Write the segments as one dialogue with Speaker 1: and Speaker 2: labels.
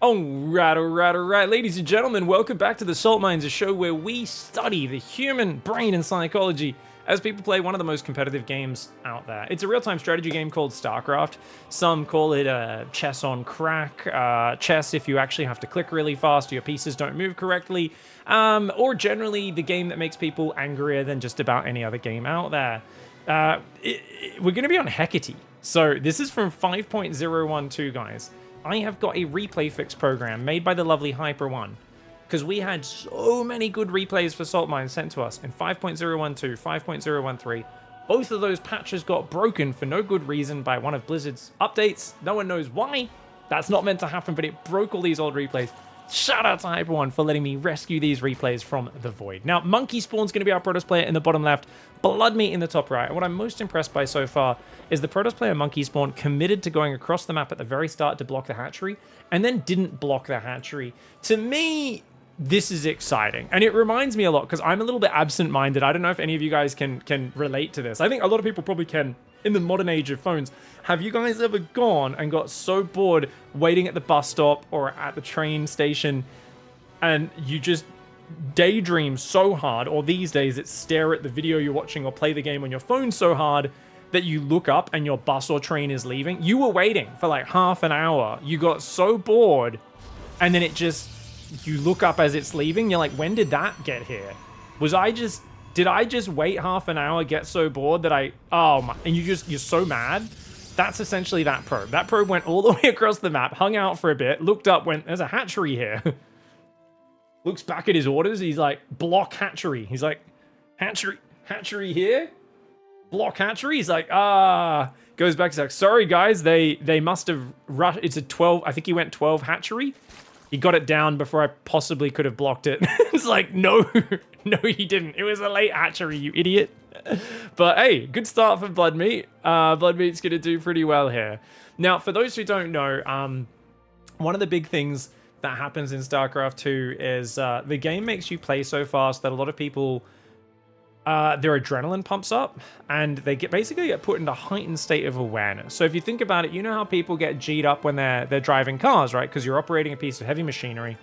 Speaker 1: Alright, ladies and gentlemen, welcome back to the Salt Mines, a show where we study the human brain and psychology as people play one of the most competitive games out there. It's a real-time strategy game called StarCraft. Some call it chess on crack, chess if you actually have to click really fast, your pieces don't move correctly, or generally the game that makes people angrier than just about any other game out there. We're going to be on Hecate. So this is from 5.012, guys. I have got a replay fix program made by the lovely Hyper One, because we had so many good replays for Salt Mines sent to us in 5.012, 5.013. Both of those patches got broken for no good reason by one of Blizzard's updates. No one knows why. That's not meant to happen, but it broke all these old replays. Shout out to Hyper One for letting me rescue these replays from the void. Now, Monkey Spawn's going to be our Protoss player in the bottom left, Bloodmeat in the top right. And what I'm most impressed by so far is the Protoss player Monkey Spawn committed to going across the map at the very start to block the hatchery, and then didn't block the hatchery. To me, this is exciting. And it reminds me a lot, because I'm a little bit absent-minded. I don't know if any of you guys can relate to this. I think a lot of people probably can. In the modern age of phones, have you guys ever gone and got so bored waiting at the bus stop or at the train station and you just daydream so hard, or these days it's stare at the video you're watching or play the game on your phone so hard that you look up and your bus or train is leaving? You were waiting for like half an hour. You got so bored and then you look up as it's leaving. You're like, when did that get here? Did I just wait half an hour, get so bored that and you're so mad? That's essentially that probe. That probe went all the way across the map, hung out for a bit, looked up, went, there's a hatchery here. Looks back at his orders, he's like, block hatchery. He's like, hatchery here? Block hatchery? He's like, goes back, he's like, sorry guys, they must have rushed, it's a 12, I think he went 12 hatchery. He got it down before I possibly could have blocked it. It's like, no, he didn't. It was a late hatchery, you idiot. But hey, good start for Bloodmeat. Bloodmeat's going to do pretty well here. Now, for those who don't know, one of the big things that happens in StarCraft 2 is the game makes you play so fast that a lot of people, their adrenaline pumps up and they basically get put into a heightened state of awareness. So if you think about it, you know how people get G'd up when they're driving cars, right? Because you're operating a piece of heavy machinery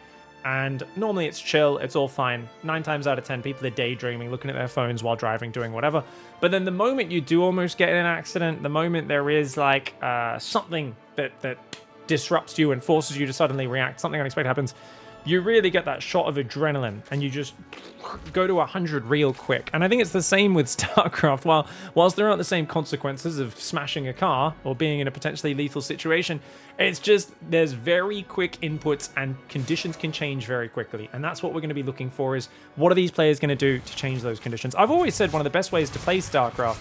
Speaker 1: and normally it's chill, it's all fine. 9 times out of 10, people are daydreaming, looking at their phones while driving, doing whatever. But then the moment you do almost get in an accident, the moment there is like something that disrupts you and forces you to suddenly react, something unexpected happens, you really get that shot of adrenaline and you just go to 100 real quick. And I think it's the same with StarCraft. Whilst there aren't the same consequences of smashing a car or being in a potentially lethal situation, it's just there's very quick inputs and conditions can change very quickly. And that's what we're going to be looking for, is what are these players going to do to change those conditions? I've always said one of the best ways to play StarCraft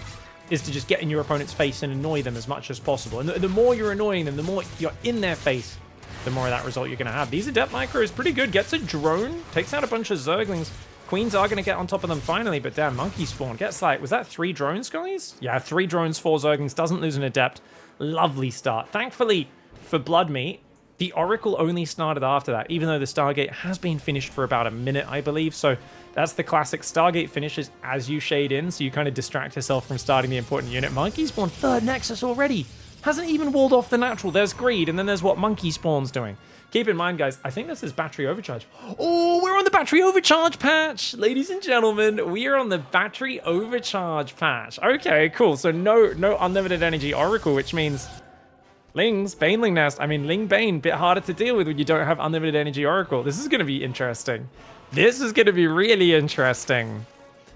Speaker 1: is to just get in your opponent's face and annoy them as much as possible. And the more you're annoying them, the more you're in their face, the more of that result you're going to have. These Adept Micro is pretty good. Gets a drone, takes out a bunch of Zerglings. Queens are going to get on top of them finally, but damn, Monkey Spawn gets like, was that 3 drones, guys? Yeah, 3 drones, 4 Zerglings, doesn't lose an Adept. Lovely start. Thankfully for Bloodmeat, the Oracle only started after that, even though the Stargate has been finished for about a minute, I believe. So that's the classic Stargate finishes as you shade in, so you kind of distract yourself from starting the important unit. Monkey Spawn, 3rd Nexus already. Hasn't even walled off the natural. There's Greed, and then there's what Monkey Spawn's doing. Keep in mind, guys, I think this is battery overcharge. Oh, we're on the battery overcharge patch. Ladies and gentlemen, we are on the battery overcharge patch. Okay, cool. So no unlimited energy Oracle, which means Ling's Baneling Nest. I mean, Ling Bane, bit harder to deal with when you don't have unlimited energy Oracle. This is going to be interesting. This is going to be really interesting.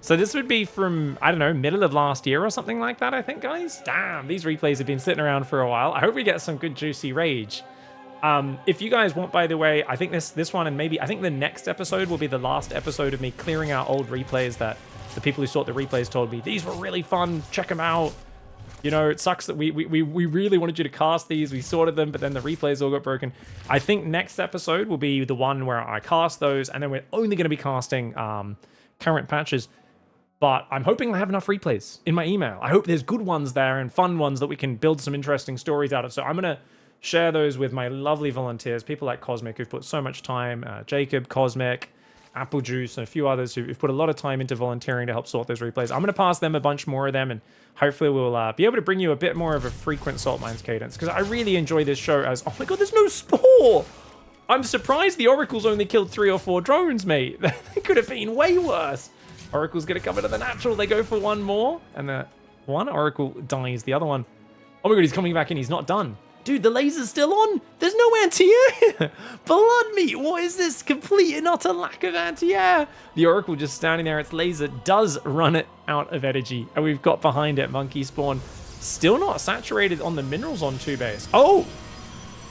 Speaker 1: So this would be from, I don't know, middle of last year or something like that, I think, guys. Damn, these replays have been sitting around for a while. I hope we get some good juicy rage. If you guys want, by the way, I think this one and maybe, I think the next episode will be the last episode of me clearing out old replays that the people who sought the replays told me, these were really fun, check them out. You know, it sucks that we really wanted you to cast these, we sorted them, but then the replays all got broken. I think next episode will be the one where I cast those, and then we're only going to be casting current patches. But I'm hoping I have enough replays in my email. I hope there's good ones there and fun ones that we can build some interesting stories out of. So I'm going to share those with my lovely volunteers, people like Cosmic, who've put so much time, Jacob, Cosmic, Apple Juice, and a few others who've put a lot of time into volunteering to help sort those replays. I'm going to pass them a bunch more of them, and hopefully we'll be able to bring you a bit more of a frequent Salt Mines cadence, because I really enjoy this show as... Oh my god, there's no Spore! I'm surprised the Oracle's only killed 3 or 4 drones, mate. That could have been way worse. Oracle's going to come into the natural. They go for one more. And the one Oracle dies. The other one, oh my god, he's coming back in. He's not done. Dude, the laser's still on. There's no anti-air. Blood meat. What is this complete and utter lack of anti-air? The Oracle just standing there. Its laser does run it out of energy. And we've got behind it Monkey Spawn. Still not saturated on the minerals on 2 base. Oh,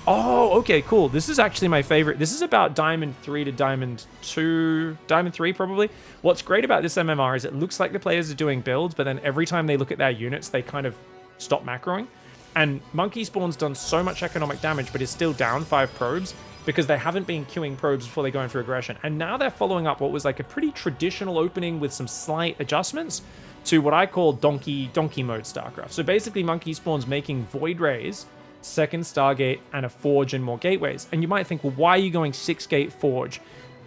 Speaker 1: okay, cool. This is actually my favorite. This is about Diamond 3 to Diamond 2, Diamond 3 probably. What's great about this MMR is it looks like the players are doing builds, but then every time they look at their units, they kind of stop macroing. And Monkey Spawn's done so much economic damage, but is still down 5 probes because they haven't been queuing probes before they go in for aggression. And now they're following up what was like a pretty traditional opening with some slight adjustments to what I call donkey mode StarCraft. So basically Monkey Spawn's making Void Rays, second Stargate, and a Forge and more gateways. And you might think, well, why are you going 6 gate Forge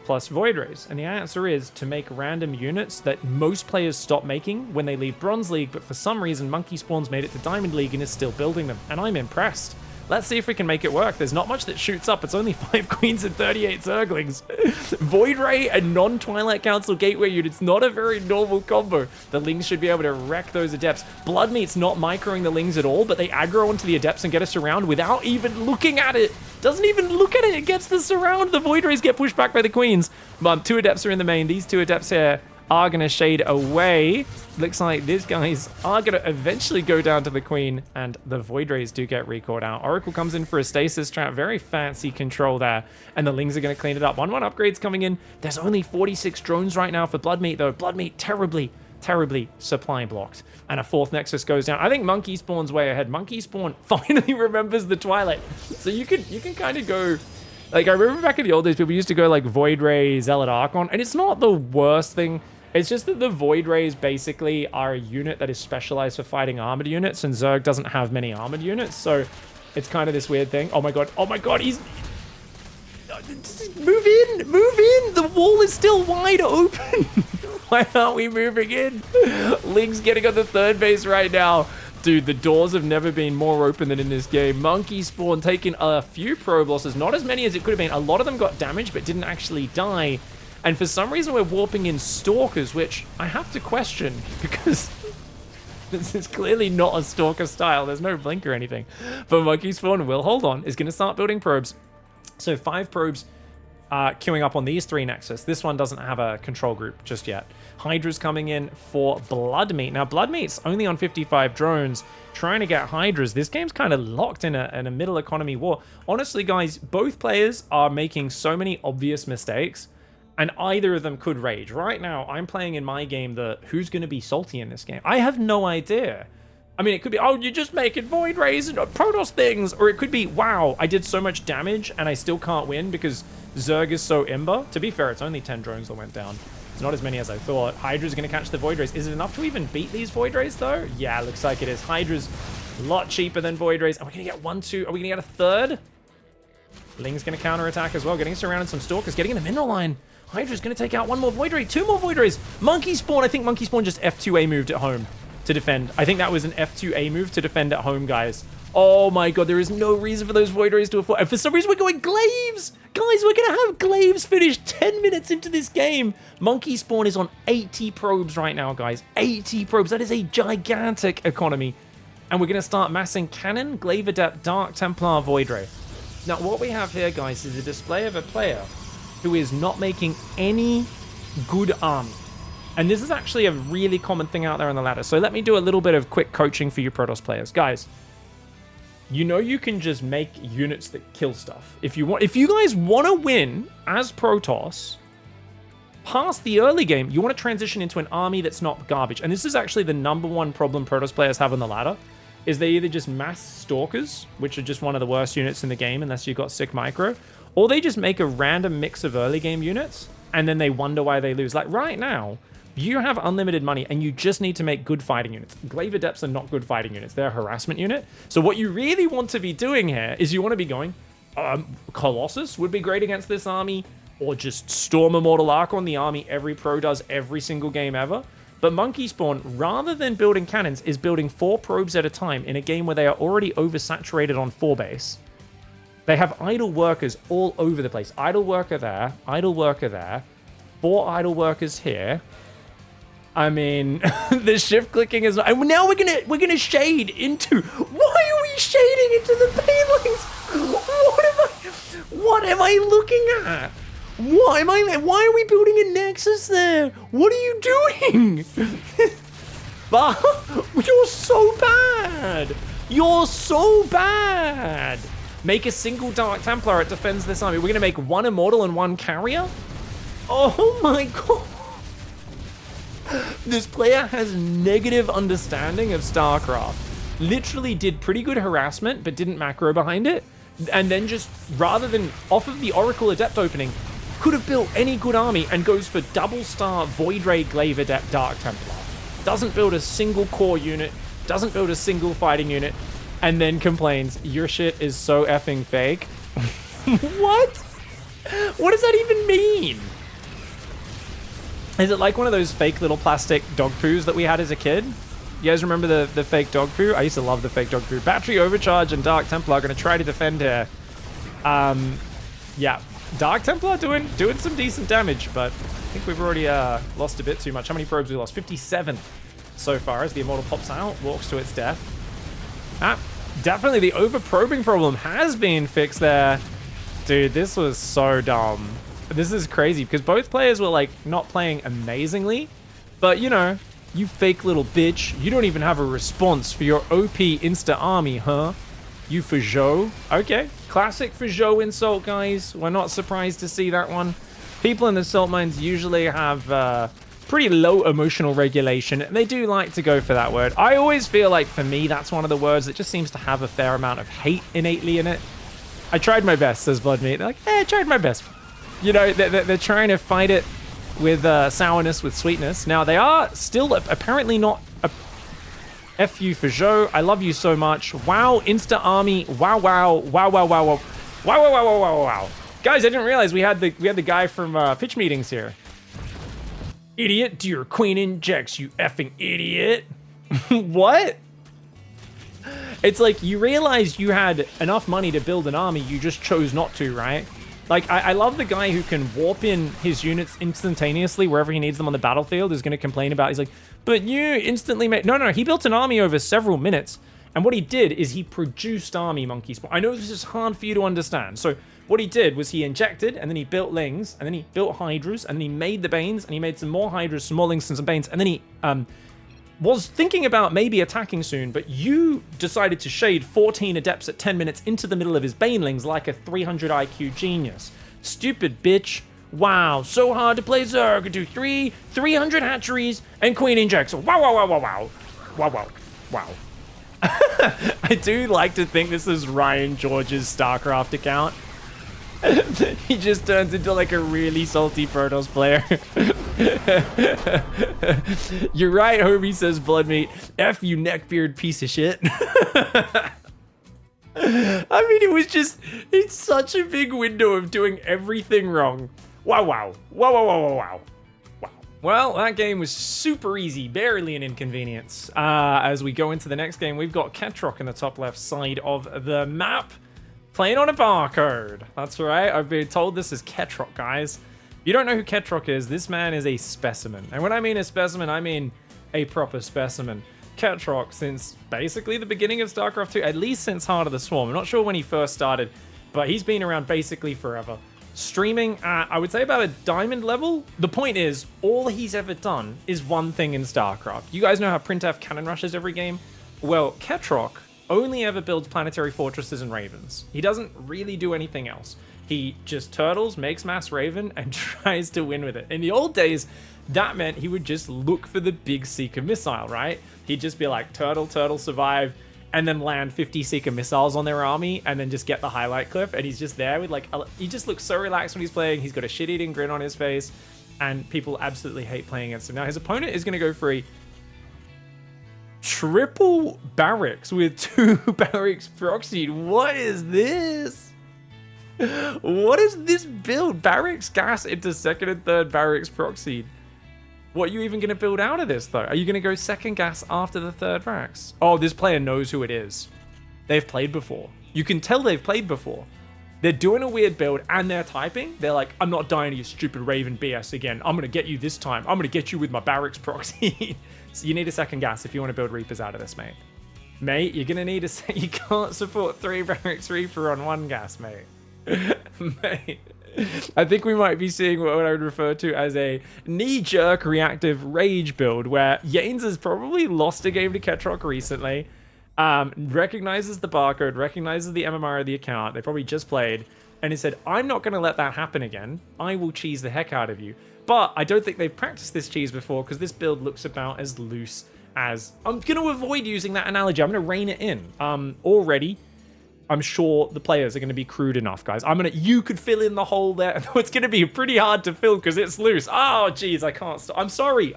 Speaker 1: plus Void Rays? And the answer is to make random units that most players stop making when they leave Bronze League, but for some reason Monkey Spawn's made it to Diamond League and is still building them. And I'm impressed. Let's see if we can make it work. There's not much that shoots up. It's only 5 queens and 38 zerglings. Void Ray and non-Twilight Council gateway units, not a very normal combo. The Lings should be able to wreck those Adepts. Bloodmeat's not microing the Lings at all, but they aggro onto the Adepts and get us around without even looking at it. Doesn't even look at it. It gets the surround. The Void Rays get pushed back by the Queens. 2 Adepts are in the main. These 2 Adepts here are going to shade away. Looks like these guys are going to eventually go down to the Queen, and the Void Rays do get recalled out. Oracle comes in for a stasis trap. Very fancy control there, and the Lings are going to clean it up. 1-1 upgrades coming in. There's only 46 drones right now for Bloodmeat, though. Bloodmeat terribly supply blocked. And a 4th Nexus goes down. I think Monkey Spawn's way ahead. Monkey Spawn finally remembers the Twilight. So you can kind of go... Like, I remember back in the old days, people used to go like Void Ray, Zealot Archon, and it's not the worst thing. It's just that the Void Rays basically are a unit that is specialized for fighting armored units, and Zerg doesn't have many armored units, so it's kind of this weird thing. Oh my god, he's... Move in! The wall is still wide open! Why aren't we moving in? Ling's getting on the 3rd base right now. Dude, the doors have never been more open than in this game. Monkey Spawn taking a few probe losses, not as many as it could have been. A lot of them got damaged, but didn't actually die. And for some reason, we're warping in Stalkers, which I have to question, because this is clearly not a Stalker style. There's no blink or anything. But Monkey Spawn will hold on, is going to start building probes. So 5 probes queuing up on these 3 Nexus. This one doesn't have a control group just yet. Hydra's coming in for Bloodmeat. Now, Bloodmeat's only on 55 drones, trying to get Hydras. This game's kind of locked in a middle economy war. Honestly, guys, both players are making so many obvious mistakes, and either of them could rage. Right now, I'm playing in my game the who's going to be salty in this game. I have no idea. I mean, it could be, oh, you're just making Void Rays and Protoss things. Or it could be, wow, I did so much damage and I still can't win because Zerg is so imber. To be fair, it's only 10 drones that went down. It's not as many as I thought. Hydra's going to catch the Void Rays. Is it enough to even beat these Void Rays, though? Yeah, looks like it is. Hydra's a lot cheaper than Void Rays. Are we going to get 1, 2? Are we going to get a 3rd? Ling's going to counterattack as well, getting surrounded some Stalkers, getting in the mineral line. Hydra's going to take out 1 more Void Ray, 2 more Void Rays. Monkey Spawn, I think Monkey Spawn just F2A moved at home to defend. I think that was an F2A move to defend at home, guys. Oh my god, there is no reason for those Void Rays to afford. And for some reason, we're going Glaives. Guys, we're going to have Glaives finish 10 minutes into this game. Monkey Spawn is on 80 probes right now, guys. 80 probes. That is a gigantic economy. And we're going to start massing Cannon, Glaive Adept, Dark Templar, Void Ray. Now, what we have here, guys, is a display of a player who is not making any good army. And this is actually a really common thing out there on the ladder. So let me do a little bit of quick coaching for you Protoss players. Guys, you know you can just make units that kill stuff. If you guys want to win as Protoss, past the early game, you want to transition into an army that's not garbage. And this is actually the #1 problem Protoss players have on the ladder, is they either just mass Stalkers, which are just one of the worst units in the game unless you've got sick micro, or they just make a random mix of early game units, and then they wonder why they lose. Like right now, you have unlimited money, and you just need to make good fighting units. Glaive Adepts are not good fighting units. They're a harassment unit. So what you really want to be doing here is you want to be going, Colossus would be great against this army, or just Storm Immortal Archon, the army every pro does every single game ever. But Monkey Spawn, rather than building cannons, is building 4 probes at a time in a game where they are already oversaturated on 4 base. They have idle workers all over the place. Idle worker there, 4 idle workers here. I mean, the shift clicking is. And now we're gonna shade into. Why are we shading into the paint lines? What am I looking at? Why are we building a nexus there? What are you doing? But you're so bad. You're so bad. Make a single Dark Templar. It defends this army. We're gonna make 1 immortal and 1 carrier. Oh my god. This player has negative understanding of StarCraft. Literally did pretty good harassment, but didn't macro behind it. And then just, rather than off of the Oracle Adept opening, could have built any good army and goes for double star Void Ray Glaive Adept Dark Templar. Doesn't build a single core unit, doesn't build a single fighting unit, and then complains, your shit is so effing fake. What? What does that even mean? Is it like one of those fake little plastic dog poos that we had as a kid? You guys remember the fake dog poo? I used to love the fake dog poo. Battery Overcharge and Dark Templar are going to try to defend here. Yeah, Dark Templar doing some decent damage, but I think we've already lost a bit too much. How many probes we lost? 57 so far as the Immortal pops out, walks to its death. Definitely the over-probing problem has been fixed there. Dude, this was so dumb. This is crazy because both players were like not playing amazingly, but you know, you fake little bitch, you don't even have a response for your OP insta army, huh? You Fajot. Okay, classic Fajot insult, guys. We're not surprised to see that one. People in the salt mines usually have pretty low emotional regulation, and they do like to go for that word. I always feel like for me, that's one of the words that just seems to have a fair amount of hate innately in it. I tried my best, says Bloodmeat. They're like, I tried my best. You know, they're trying to fight it with sourness, with sweetness. Now, they are still apparently not a F you for Joe. I love you so much. Wow, Insta Army. Wow, wow, wow, wow, wow, wow. Wow, wow, wow, wow, wow, wow. Guys, I didn't realize we had the guy from pitch meetings here. Idiot, dear Queen injects, you effing idiot. What? It's like you realize you had enough money to build an army, you just chose not to, right? Like, I love the guy who can warp in his units instantaneously wherever he needs them on the battlefield is going to complain about. He's like, but you instantly made... No, he built an army over several minutes. And what he did is he produced army monkeys. I know this is hard for you to understand. So what he did was he injected, and then he built Lings, and then he built Hydras, and then he made the Banes, and he made some more Hydras, some more Lings, and some Banes, and then he was thinking about maybe attacking soon, but you decided to shade 14 Adepts at 10 minutes into the middle of his Banelings like a 300 IQ genius. Stupid bitch. Wow, so hard to play Zerg. Do 300 hatcheries and Queen injects. Wow, wow, wow, wow, wow. Wow, wow, wow. I do like to think this is Ryan George's StarCraft account. He just turns into like a really salty Protoss player. You're right, homie, says Bloodmeat. F you neckbeard piece of shit. I mean, it's such a big window of doing everything wrong. Wow, wow. Wow, wow, wow, wow, wow. Wow. Well, that game was super easy, barely an inconvenience. As we go into the next game, we've got Ketrock in the top left side of the map. Playing on a barcode. That's right, I've been told this is Ketrock, guys. If you don't know who Ketrock is, this man is a specimen. And when I mean a specimen, I mean a proper specimen. Ketrock, since basically the beginning of StarCraft 2, at least since Heart of the Swarm. I'm not sure when he first started, but he's been around basically forever. Streaming at, I would say, about a diamond level. The point is, all he's ever done is one thing in StarCraft. You guys know how Printf cannon rushes every game? Well, Ketrock only ever builds planetary fortresses and ravens. He doesn't really do anything else. He just turtles, makes mass raven, and tries to win with it. In the old days, that meant he would just look for the big Seeker missile, right? He'd just be like, turtle, survive, and then land 50 Seeker missiles on their army, and then just get the highlight clip, and he's just there with like, he just looks so relaxed when he's playing. He's got a shit-eating grin on his face, and people absolutely hate playing against him. Now, his opponent is going to go for a triple barracks with 2 barracks proxied. What is this? What is this build? Barracks gas into 2nd and 3rd barracks proxied. What are you even going to build out of this, though? Are you going to go 2nd gas after the 3rd barracks? Oh, this player knows who it is. They've played before. You can tell they've played before. They're doing a weird build and they're typing. They're like, I'm not dying to your stupid Raven BS again. I'm going to get you this time. I'm going to get you with my barracks proxy. So you need a second gas if you want to build Reapers out of this, mate. Mate, you're going to need a... You can't support 3 barracks Reaper on 1 gas, mate. Mate. I think we might be seeing what I would refer to as a knee-jerk reactive rage build, where Yanes has probably lost a game to Ketrock recently, recognizes the barcode, recognizes the MMR of the account, they probably just played, and he said, I'm not going to let that happen again. I will cheese the heck out of you. But I don't think they've practiced this cheese before, because this build looks about as loose as... I'm going to avoid using that analogy. I'm going to rein it in. Already... I'm sure the players are going to be crude enough, guys. You could fill in the hole there. It's going to be pretty hard to fill because it's loose. Oh, geez, I can't stop. I'm sorry.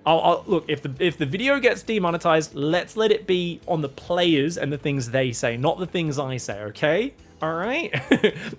Speaker 1: Look, if the video gets demonetized, let's let it be on the players and the things they say, not the things I say, okay? All right?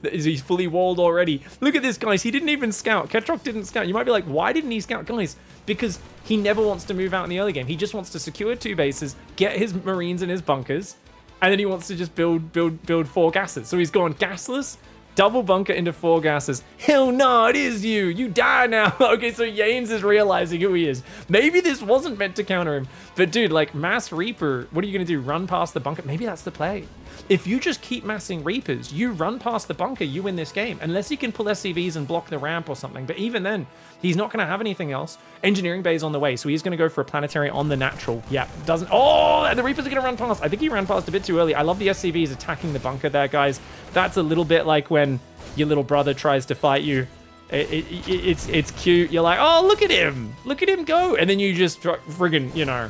Speaker 1: He's fully walled already. Look at this, guys. He didn't even scout. Ketrock didn't scout. You might be like, why didn't he scout? Guys, because he never wants to move out in the early game. He just wants to secure 2 bases, get his Marines in his bunkers, and then he wants to just build 4 gases. So he's gone gasless, double bunker into 4 gases. Hell no, it is you. You die now. Okay, so Yanes is realizing who he is. Maybe this wasn't meant to counter him. But dude, like Mass Reaper, what are you going to do? Run past the bunker? Maybe that's the play. If you just keep massing Reapers, you run past the bunker, you win this game. Unless he can pull SCVs and block the ramp or something. But even then, he's not going to have anything else. Engineering bay is on the way, so he's going to go for a planetary on the natural. Yeah, doesn't... Oh, and the Reapers are going to run past. I think he ran past a bit too early. I love the SCVs attacking the bunker there, guys. That's a little bit like when your little brother tries to fight you. It's cute. You're like, oh, look at him. Look at him go. And then you just friggin', you know...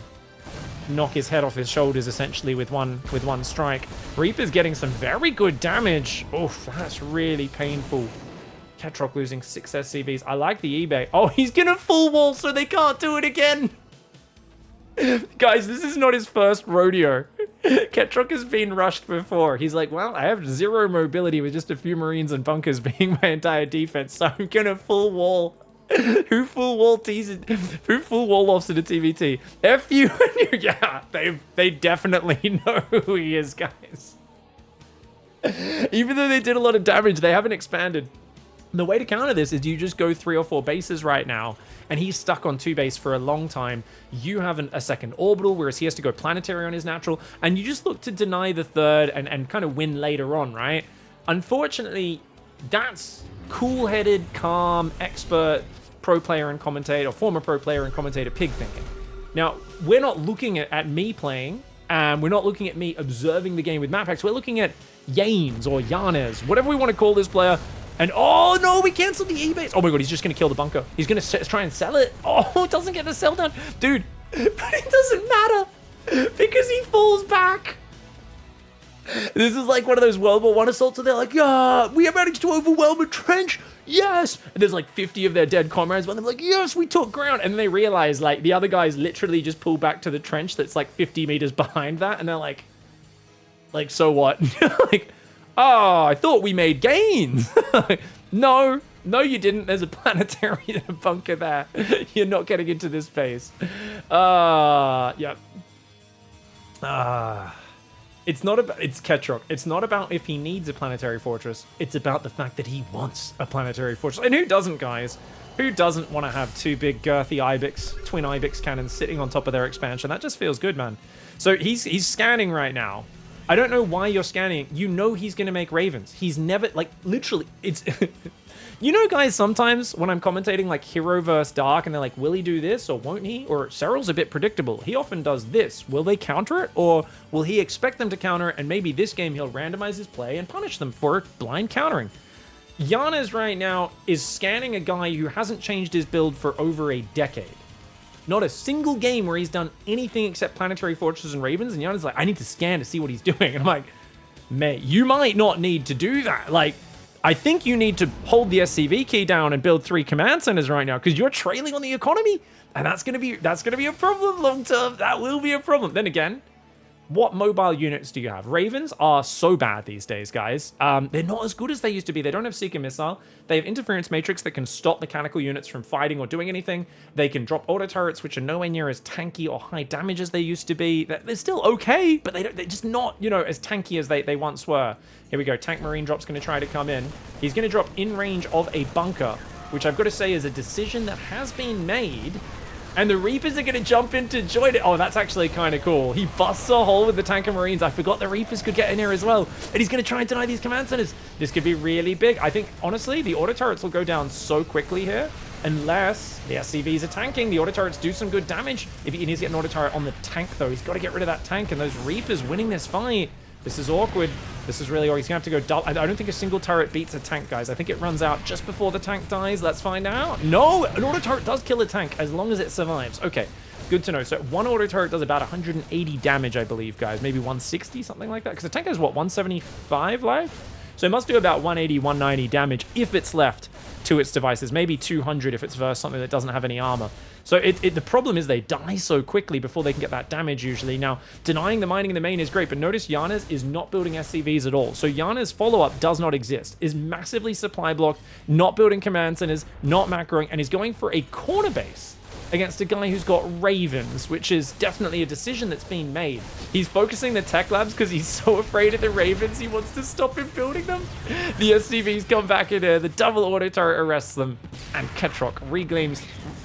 Speaker 1: knock his head off his shoulders essentially with one strike. Reaper's getting some very good damage. Oof, that's really painful. Ketrock losing 6 SCVs. I like the eBay. Oh, he's gonna full wall so they can't do it again. Guys, this is not his first rodeo. Ketrock has been rushed before. He's like, well, I have 0 mobility with just a few Marines and bunkers being my entire defense, so I'm gonna full wall. Who full wall teases? Who full wall offs in a TVT? F you. Yeah, they definitely know who he is, guys. Even though they did a lot of damage, they haven't expanded. The way to counter this is you just go 3 or 4 bases right now, and he's stuck on 2 base for a long time. You have a second orbital, whereas he has to go planetary on his natural, and you just look to deny the 3rd and kind of win later on, right? Unfortunately, that's cool-headed, calm, expert pro player and commentator, or former pro player and commentator pig thinking. Now, we're not looking at me playing, and we're not looking at me observing the game with map packs. We're looking at Yanes or Yanes, whatever we want to call this player. And oh no, we canceled the E-base. Oh my god, he's just going to kill the bunker. He's going to try and sell it. Oh, it doesn't get the sell down. Dude, but it doesn't matter because he falls back. This is like one of those World War I assaults where they're like, yeah, we have managed to overwhelm a trench. Yes. And there's like 50 of their dead comrades, but they're like, yes, we took ground. And then they realize like the other guys literally just pull back to the trench that's like 50 meters behind that. And they're like, so what? Like, oh, I thought we made gains. No, you didn't. There's a planetary in a bunker there. You're not getting into this phase. Yeah. It's Ketrock. It's not about if he needs a planetary fortress. It's about the fact that he wants a planetary fortress. And who doesn't, guys? Who doesn't want to have 2 big girthy Ibex, twin Ibex cannons sitting on top of their expansion? That just feels good, man. So he's scanning right now. I don't know why you're scanning. You know he's going to make Ravens. He's never, like, literally, it's... You know, guys, sometimes when I'm commentating, like, Hero versus Dark, and they're like, will he do this, or won't he? Or Cyril's a bit predictable. He often does this. Will they counter it, or will he expect them to counter it, and maybe this game he'll randomize his play and punish them for blind countering? Yanes right now is scanning a guy who hasn't changed his build for over a decade. Not a single game where he's done anything except planetary fortresses and Ravens, and Yanes is like, I need to scan to see what he's doing. And I'm like, mate, you might not need to do that. Like, I think you need to hold the SCV key down and build 3 command centers right now because you're trailing on the economy, and that's gonna be a problem long term. That will be a problem. Then again, what mobile units do you have? Ravens are so bad these days, guys. They're not as good as they used to be. They don't have Seeker Missile. They have Interference Matrix that can stop mechanical units from fighting or doing anything. They can drop auto turrets, which are nowhere near as tanky or high damage as they used to be. They're still okay, but they're just not, you know, as tanky as they once were. Here we go. Tank Marine Drop's going to try to come in. He's going to drop in range of a bunker, which I've got to say is a decision that has been made. And the Reapers are going to jump in to join it. Oh, that's actually kind of cool. He busts a hole with the tank of Marines. I forgot the Reapers could get in here as well. And he's going to try and deny these command centers. This could be really big. I think, honestly, the auto turrets will go down so quickly here. Unless the SCVs are tanking. The auto turrets do some good damage. If he needs to get an auto turret on the tank, though, he's got to get rid of that tank. And those Reapers winning this fight. This is awkward. This is really awkward. He's going to have to go double. I don't think a single turret beats a tank, guys. I think it runs out just before the tank dies. Let's find out. No, an auto turret does kill a tank as long as it survives. Okay, good to know. So one auto turret does about 180 damage, I believe, guys. Maybe 160, something like that. Because the tank has, what, 175 life? So it must do about 180, 190 damage if it's left to its devices. Maybe 200 if it's versus something that doesn't have any armor. So the problem is they die so quickly before they can get that damage usually. Now, denying the mining in the main is great, but notice Yanas is not building SCVs at all. So Yanas follow-up does not exist, is massively supply blocked, not building command centers, not macroing, and is going for a corner base against a guy who's got Ravens, which is definitely a decision that's been made. He's focusing the tech labs because he's so afraid of the Ravens, he wants to stop him building them. The SCVs come back in here, the double auto turret arrests them, and Ketroc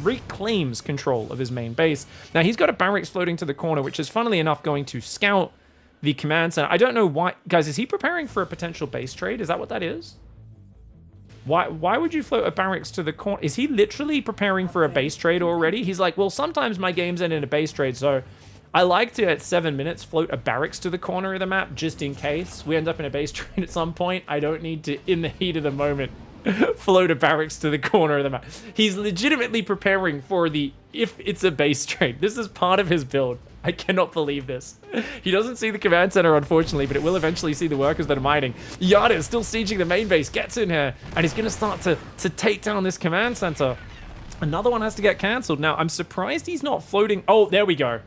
Speaker 1: reclaims control of his main base. Now, he's got a barracks floating to the corner, which is, funnily enough, going to scout the command center. I don't know why. Guys, is he preparing for a potential base trade? Is that what that is? Why would you float a barracks to the corner? Is he literally preparing for a base trade already? He's like, well, sometimes my games end in a base trade, so I like to, at 7 minutes, float a barracks to the corner of the map, just in case we end up in a base trade at some point. I don't need to, in the heat of the moment, float a barracks to the corner of the map. He's legitimately preparing for if it's a base trade. This is part of his build. I cannot believe this. He doesn't see the command center, unfortunately, but it will eventually see the workers that are mining. Yana is still sieging the main base, gets in here, and he's going to start to take down this command center. Another one has to get canceled. Now, I'm surprised he's not floating. Oh, there we go.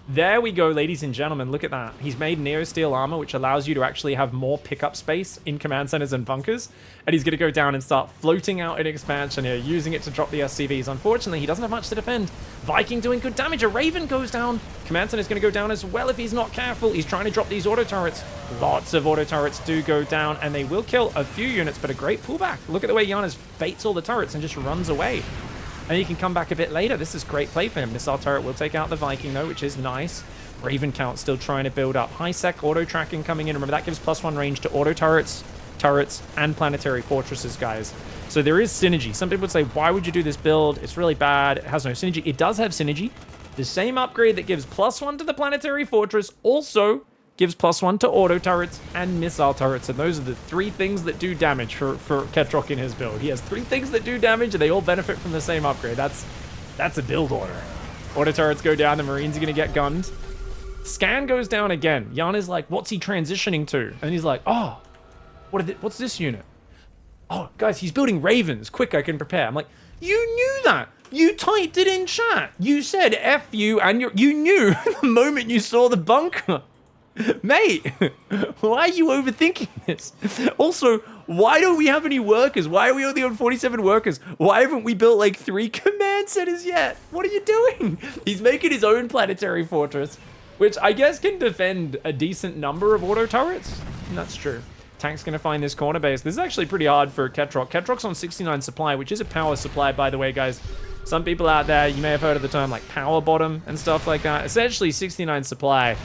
Speaker 1: There we go, ladies and gentlemen. Look at that. He's made Neo Steel armor, which allows you to actually have more pickup space in command centers and bunkers. And he's going to go down and start floating out in expansion here, using it to drop the SCVs. Unfortunately, he doesn't have much to defend. Viking doing good damage. A Raven goes down. Command center is going to go down as well if he's not careful. He's trying to drop these auto turrets. Lots of auto turrets do go down, and they will kill a few units, but a great pullback. Look at the way Giannis baits all the turrets and just runs away. And he can come back a bit later. This is great play for him. Missile turret will take out the Viking, though, which is nice. Raven count still trying to build up. High sec auto tracking coming in. Remember, that gives +1 range to auto turrets, and planetary fortresses, guys. So there is synergy. Some people would say, why would you do this build? It's really bad. It has no synergy. It does have synergy. The same upgrade that gives +1 to the planetary fortress also gives +1 to auto turrets and missile turrets. And those are the 3 things that do damage for Ketroc in his build. He has 3 things that do damage, and they all benefit from the same upgrade. That's a build order. Auto turrets go down. The Marines are going to get gunned. Scan goes down again. Jan is like, what's he transitioning to? And he's like, oh, what's this unit? Oh, guys, he's building Ravens. Quick, I can prepare. I'm like, you knew that. You typed it in chat. You said F you, and you knew the moment you saw the bunker. Mate, why are you overthinking this? Also, why don't we have any workers? Why are we only on 47 workers? Why haven't we built like 3 command centers yet? What are you doing? He's making his own planetary fortress, which I guess can defend a decent number of auto turrets. And that's true. Tank's going to find this corner base. This is actually pretty hard for Ketroc. Ketroc's on 69 supply, which is a power supply, by the way, guys. Some people out there, you may have heard of the term like power bottom and stuff like that. Essentially, 69 supply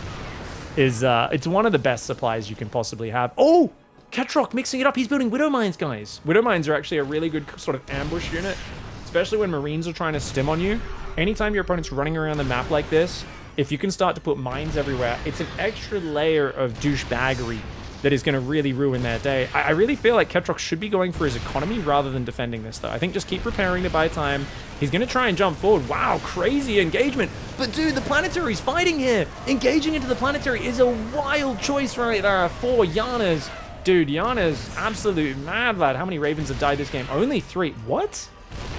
Speaker 1: is it's one of the best supplies you can possibly have. Oh, Ketroc mixing it up. He's building Widow Mines, guys. Widow Mines are actually a really good sort of ambush unit, especially when Marines are trying to stim on you. Anytime your opponent's running around the map like this, if you can start to put mines everywhere, it's an extra layer of douchebaggery that is going to really ruin their day. I really feel like Ketroc should be going for his economy rather than defending this, though. I think just keep preparing to buy time. He's going to try and jump forward. Wow, crazy engagement. But, dude, the planetary's fighting here. Engaging into the planetary is a wild choice right there for Giannis. Dude, Giannis, absolute mad lad. How many Ravens have died this game? Only 3. What?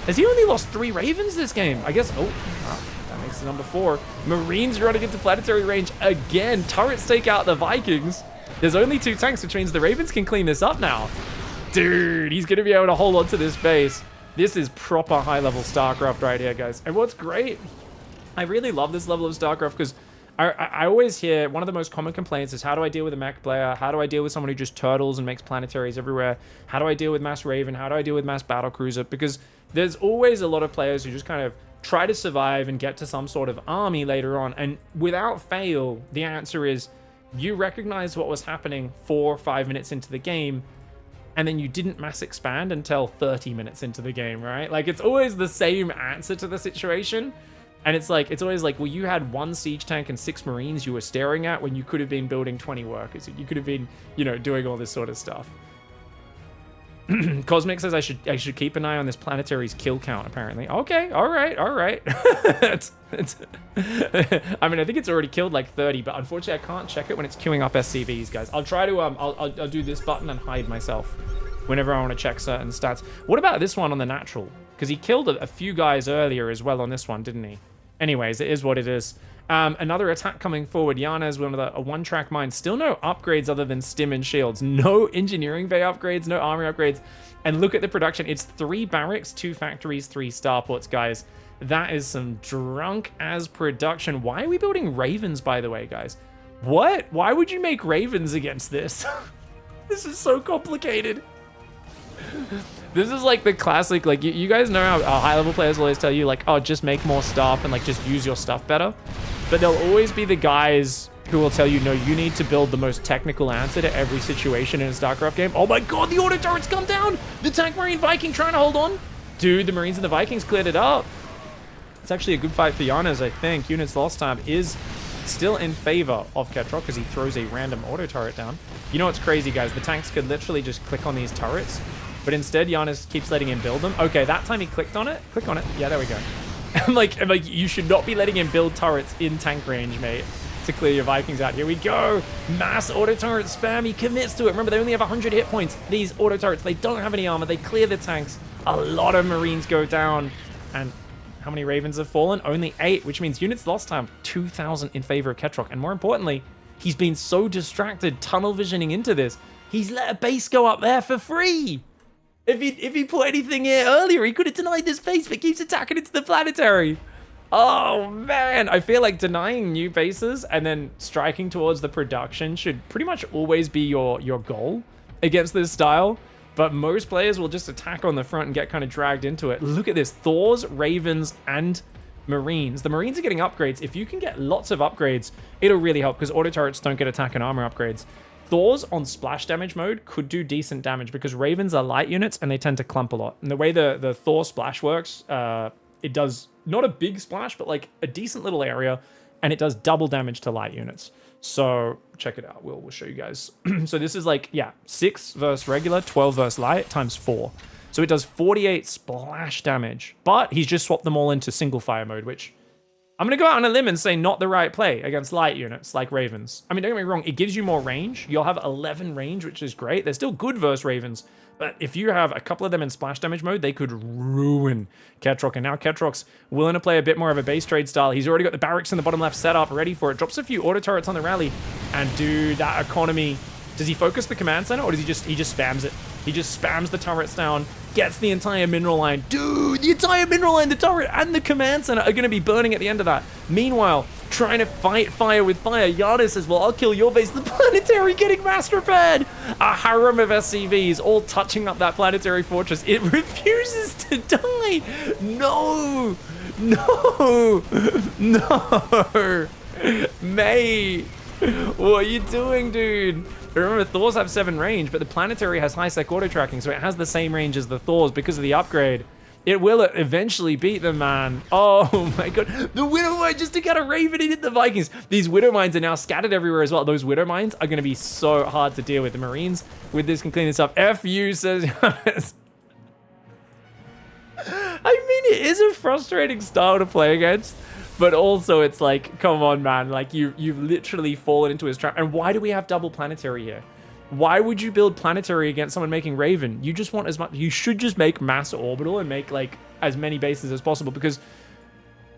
Speaker 1: Has he only lost 3 Ravens this game? I guess, oh, that Makes it number 4. Marines running into planetary range again. Turrets take out the Vikings. There's only 2 tanks, which means the Ravens can clean this up now. Dude, he's going to be able to hold on to this base. This is proper high-level StarCraft right here, guys. And what's great, I really love this level of StarCraft because I always hear one of the most common complaints is, how do I deal with a mech player? How do I deal with someone who just turtles and makes planetaries everywhere? How do I deal with mass Raven? How do I deal with mass battlecruiser? Because there's always a lot of players who just kind of try to survive and get to some sort of army later on. And without fail, the answer is you recognize what was happening 4 or 5 minutes into the game, and then you didn't mass expand until 30 minutes into the game, right? Like, it's always the same answer to the situation. And it's always like, well, you had 1 siege tank and 6 Marines you were staring at when you could have been building 20 workers. You could have been, you know, doing all this sort of stuff. Cosmic says I should keep an eye on this planetary's kill count, apparently. Okay, all right. I mean, I think it's already killed like 30, but unfortunately I can't check it when it's queuing up SCVs, guys. I'll try to, I'll do this button and hide myself whenever I want to check certain stats. What about this one on the natural? Because he killed a few guys earlier as well on this one, didn't he? Anyways, it is what it is. Another attack coming forward. Yana is one of a one-track mine. Still no upgrades other than stim and shields. No engineering bay upgrades, no army upgrades. And look at the production. It's 3 barracks, 2 factories, 3 starports, guys. That is some drunk-as production. Why are we building ravens, by the way, guys? What? Why would you make ravens against this? This is so complicated. This is like the classic, like, you guys know how high-level players will always tell you, like, oh, just make more stuff and, like, just use your stuff better. But there'll always be the guys who will tell you, no, you need to build the most technical answer to every situation in a StarCraft game. Oh my god, the auto turrets come down! The tank Marine Viking trying to hold on. Dude, the Marines and the Vikings cleared it up. It's actually a good fight for Giannis, I think. Units lost time is still in favor of Ketrok because he throws a random auto turret down. You know what's crazy, guys? The tanks could literally just click on these turrets, but instead Giannis keeps letting him build them. Okay, that time he clicked on it. Click on it. Yeah, there we go. I'm like, you should not be letting him build turrets in tank range, mate, to clear your Vikings out. Here we go. Mass auto turret spam. He commits to it. Remember, they only have 100 hit points. These auto turrets, they don't have any armor. They clear the tanks. A lot of Marines go down. And how many Ravens have fallen? Only 8, which means units lost time 2,000 in favor of Ketrok. And more importantly, he's been so distracted tunnel visioning into this, he's let a base go up there for free. If he put anything here earlier, he could have denied this base, but keeps attacking into the planetary. Oh, man. I feel like denying new bases and then striking towards the production should pretty much always be your goal against this style. But most players will just attack on the front and get kind of dragged into it. Look at this. Thors, Ravens, and Marines. The Marines are getting upgrades. If you can get lots of upgrades, it'll really help because auto turrets don't get attack and armor upgrades. Thors on splash damage mode could do decent damage because Ravens are light units and they tend to clump a lot. And the way the Thor splash works, it does not a big splash, but like a decent little area, and it does double damage to light units. So check it out. We'll show you guys. So this is like, yeah, 6 versus regular, 12 versus light times 4. So it does 48 splash damage, but he's just swapped them all into single fire mode, which I'm going to go out on a limb and say not the right play against light units like Ravens. I mean, don't get me wrong, it gives you more range. You'll have 11 range, which is great. They're still good versus Ravens, but if you have a couple of them in splash damage mode, they could ruin Ketrok. And now Ketrok's willing to play a bit more of a base trade style. He's already got the barracks in the bottom left set up, ready for it. Drops a few auto turrets on the rally. And dude, that economy... Does he focus the command center, or does he just spams it? He just spams the turrets down, gets the entire mineral line. Dude, the entire mineral line, the turret, and the command center are going to be burning at the end of that. Meanwhile, trying to fight fire with fire, Giannis says, well, I'll kill your base. The planetary getting mass repaired. A harem of SCVs all touching up that planetary fortress. It refuses to die. No, no, no. Mate, what are you doing, dude? Remember, Thors have 7 range, but the planetary has high sec auto tracking, so it has the same range as the Thors because of the upgrade. It will eventually beat them, man. Oh my god. The Widow Mine just took out a Raven and hit the Vikings. These Widow Mines are now scattered everywhere as well. Those Widow Mines are going to be so hard to deal with. The Marines with this can clean this up. FU says... I mean, it is a frustrating style to play against. But also, it's like, come on, man. Like, you've literally fallen into his trap. And why do we have double planetary here? Why would you build planetary against someone making Raven? You just want as much... You should just make mass orbital and make, like, as many bases as possible. Because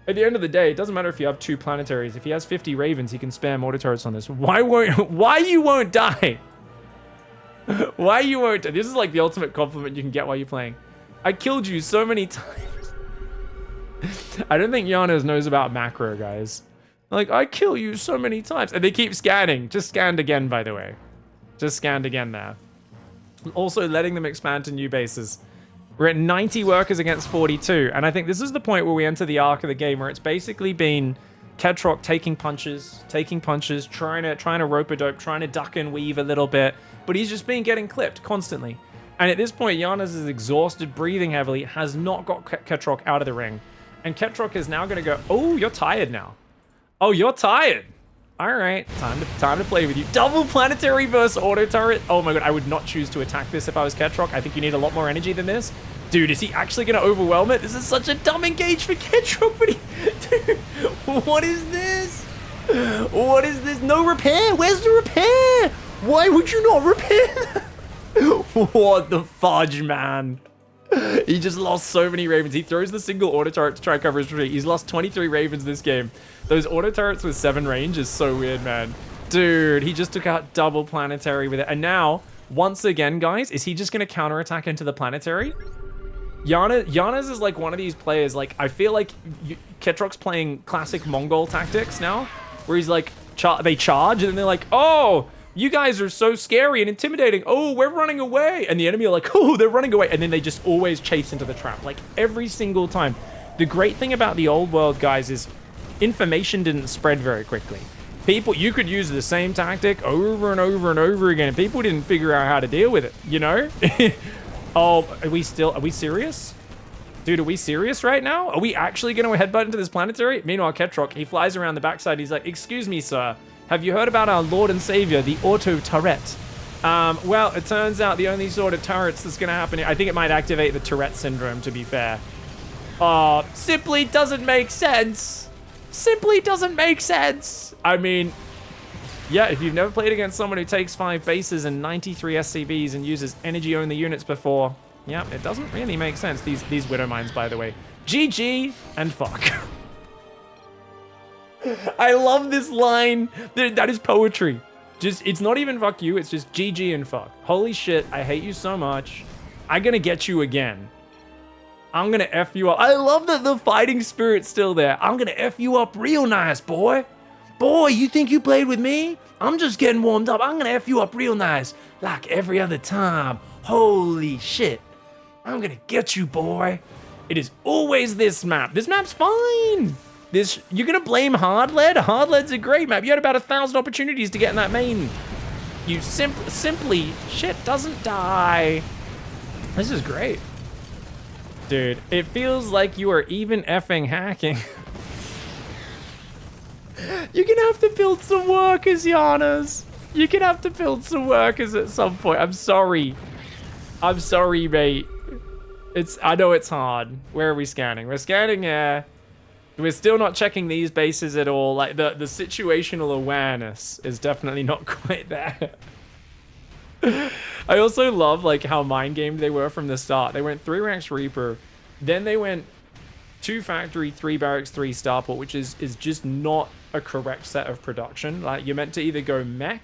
Speaker 1: At the end of the day, it doesn't matter if you have 2 planetaries. If he has 50 ravens, he can spam auto turrets on this. Why you won't die? Why you won't die? This is like the ultimate compliment you can get while you're playing. I killed you so many times. I don't think Giannis knows about macro, guys. Like, I kill you so many times. And they keep scanning. Just scanned again, by the way. Just scanned again there. Also letting them expand to new bases. We're at 90 workers against 42. And I think this is the point where we enter the arc of the game where it's basically been Ketrock taking punches, trying to rope-a-dope, trying to duck and weave a little bit. But he's just been getting clipped constantly. And at this point, Giannis is exhausted, breathing heavily, has not got Ketrock out of the ring. And Ketrock is now going to go, oh, you're tired now. Oh, you're tired. All right, time to play with you. Double planetary versus auto turret. Oh my god, I would not choose to attack this if I was Ketrock. I think you need a lot more energy than this. Dude, is he actually going to overwhelm it? This is such a dumb engage for Ketrock, but dude, what is this? What is this? No repair. Where's the repair? Why would you not repair? What the fudge, man? He just lost so many ravens. He throws the single auto turret to try and cover his retreat. He's lost 23 ravens this game. Those auto turrets with 7 range is so weird, man. Dude, he just took out double planetary with it. And now, once again, guys, is he just going to counterattack into the planetary? Giannis is like one of these players, like, I feel like Ketrock's playing classic Mongol tactics now, where he's like, they charge, and then they're like, oh, you guys are so scary and intimidating. Oh, we're running away. And the enemy are like, oh, they're running away. And then they just always chase into the trap, like every single time. The great thing about the old world, guys, is information didn't spread very quickly. You could use the same tactic over and over and over again. And people didn't figure out how to deal with it, you know? Oh, are we serious? Dude, are we serious right now? Are we actually going to headbutt into this planetary? Meanwhile, Ketrock, he flies around the backside. He's like, excuse me, sir. Have you heard about our Lord and Savior, the auto turret? Well, it turns out the only sort of turrets that's going to happen, I think it might activate the Tourette syndrome, to be fair. Simply doesn't make sense. Simply doesn't make sense. I mean, yeah, if you've never played against someone who takes 5 bases and 93 SCVs and uses energy-only units before, yeah, it doesn't really make sense. These Widow Mines, by the way. GG and fuck. I love this line. That is poetry. It's not even fuck you. It's just GG and fuck. Holy shit, I hate you so much. I'm gonna get you again. I'm gonna F you up. I love that the fighting spirit's still there. I'm gonna F you up real nice, boy. Boy, you think you played with me? I'm just getting warmed up. I'm gonna F you up real nice. Like every other time. Holy shit. I'm gonna get you, boy. It is always this map. This map's fine. You're gonna blame hard lead? Hard lead's a great map. You had about 1,000 opportunities to get in that main. You simply shit doesn't die. This is great. Dude, it feels like you are even effing hacking. You're gonna have to build some workers, Giannis. You're gonna have to build some workers at some point. I'm sorry. I'm sorry, mate. I know it's hard. Where are we scanning? We're scanning air. We're still not checking these bases at all. Like, the situational awareness is definitely not quite there. I also love, like, how mind-gamed they were from the start. They went 3 ranks Reaper, then they went 2 factory, 3 barracks, 3 starport, which is just not a correct set of production. Like, you're meant to either go mech,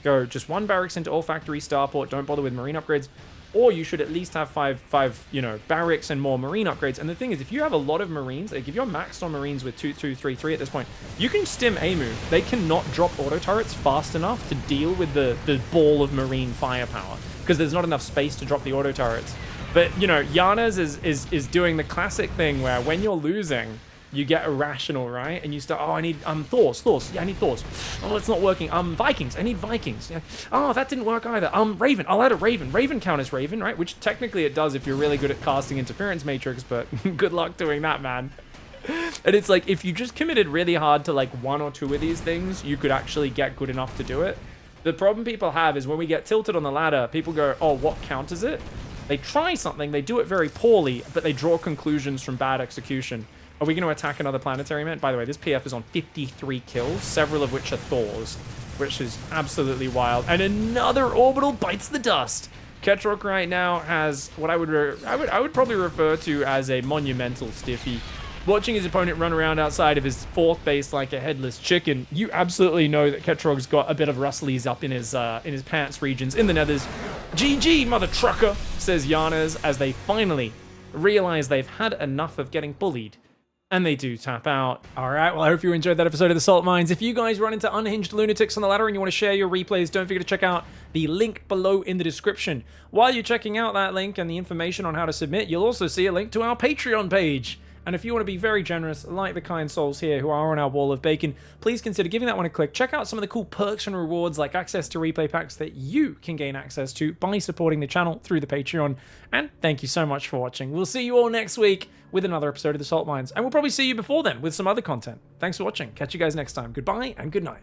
Speaker 1: go just 1 barracks into all factory, starport, don't bother with marine upgrades, or you should at least have 5, you know, barracks and more marine upgrades. And the thing is, if you have a lot of marines, like if you're maxed on marines with 2, 2, 3, 3 at this point, you can stim a move. They cannot drop auto turrets fast enough to deal with the ball of marine firepower, because there's not enough space to drop the auto turrets. But, you know, Giannis is doing the classic thing where when you're losing, you get irrational, right? And you start, oh, I need Thors. Yeah, I need Thors. Oh, it's not working. Vikings. I need Vikings. Yeah. Oh, that didn't work either. Raven. I'll add a Raven. Raven counters Raven, right? Which technically it does if you're really good at casting interference matrix, but good luck doing that, man. And it's like, if you just committed really hard to like 1 or 2 of these things, you could actually get good enough to do it. The problem people have is when we get tilted on the ladder, people go, oh, what counters it? They try something, they do it very poorly, but they draw conclusions from bad execution. Are we going to attack another planetary man? By the way, this PF is on 53 kills, several of which are Thors, which is absolutely wild. And another orbital bites the dust. Ketrock right now has what I would probably refer to as a monumental stiffy. Watching his opponent run around outside of his fourth base like a headless chicken, you absolutely know that Ketrog's got a bit of rustlies up in his pants regions in the nethers. GG, mother trucker, says Yanas as they finally realize they've had enough of getting bullied. And they do tap out. All right, well, I hope you enjoyed that episode of the Salt Mines. If you guys run into unhinged lunatics on the ladder and you want to share your replays, don't forget to check out the link below in the description. While you're checking out that link and the information on how to submit, you'll also see a link to our Patreon page. And if you want to be very generous, like the kind souls here who are on our wall of bacon, please consider giving that one a click. Check out some of the cool perks and rewards like access to replay packs that you can gain access to by supporting the channel through the Patreon. And thank you so much for watching. We'll see you all next week with another episode of the Salt Mines. And we'll probably see you before then with some other content. Thanks for watching. Catch you guys next time. Goodbye and good night.